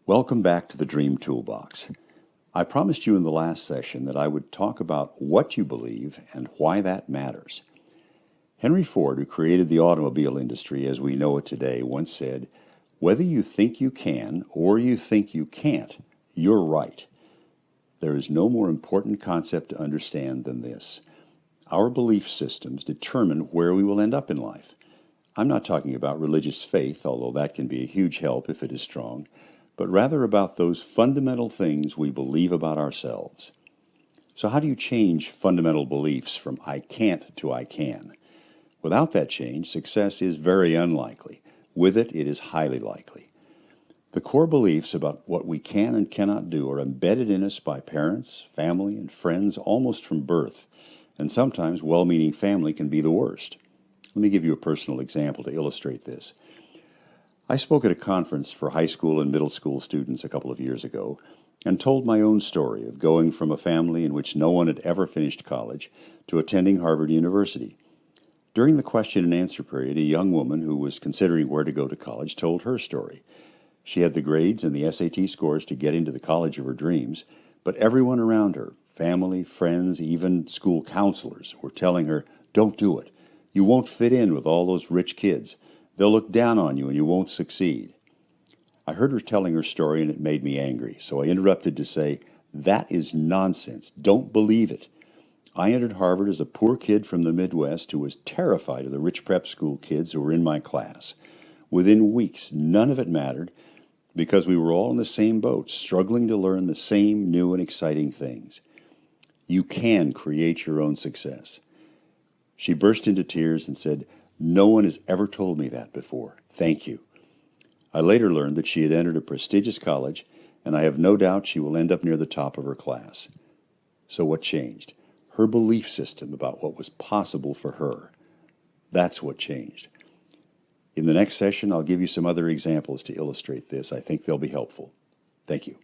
Welcome back to the Dream Toolbox. I promised you in the last session that I would talk about what you believe and why that matters. Henry Ford, who created the automobile industry as we know it today, once said, "Whether you think you can or you think you can't, you're right." There is no more important concept to understand than this. Our belief systems determine where we will end up in life. I'm not talking about religious faith, although that can be a huge help if it is strong, but rather about those fundamental things we believe about ourselves. So how do you change fundamental beliefs from I can't to I can? Without that change, success is very unlikely. With it, it is highly likely. The core beliefs about what we can and cannot do are embedded in us by parents, family, and friends almost from birth, and sometimes well-meaning family can be the worst. Let me give you a personal example to illustrate this. I spoke at a conference for high school and middle school students a couple of years ago and told my own story of going from a family in which no one had ever finished college to attending Harvard University. During the question and answer period, a young woman who was considering where to go to college told her story. She had the grades and the SAT scores to get into the college of her dreams, but everyone around her, family, friends, even school counselors, were telling her, "Don't do it. You won't fit in with all those rich kids. They'll look down on you and you won't succeed." I heard her telling her story and it made me angry, so I interrupted to say, "That is nonsense. Don't believe it. I entered Harvard as a poor kid from the Midwest who was terrified of the rich prep school kids who were in my class. Within weeks, none of it mattered because we were all in the same boat, struggling to learn the same new and exciting things. You can create your own success." She burst into tears and said, "No one has ever told me that before. Thank you." I later learned that she had entered a prestigious college, and I have no doubt she will end up near the top of her class. So what changed? Her belief system about what was possible for her. That's what changed. In the next session, I'll give you some other examples to illustrate this. I think they'll be helpful. Thank you.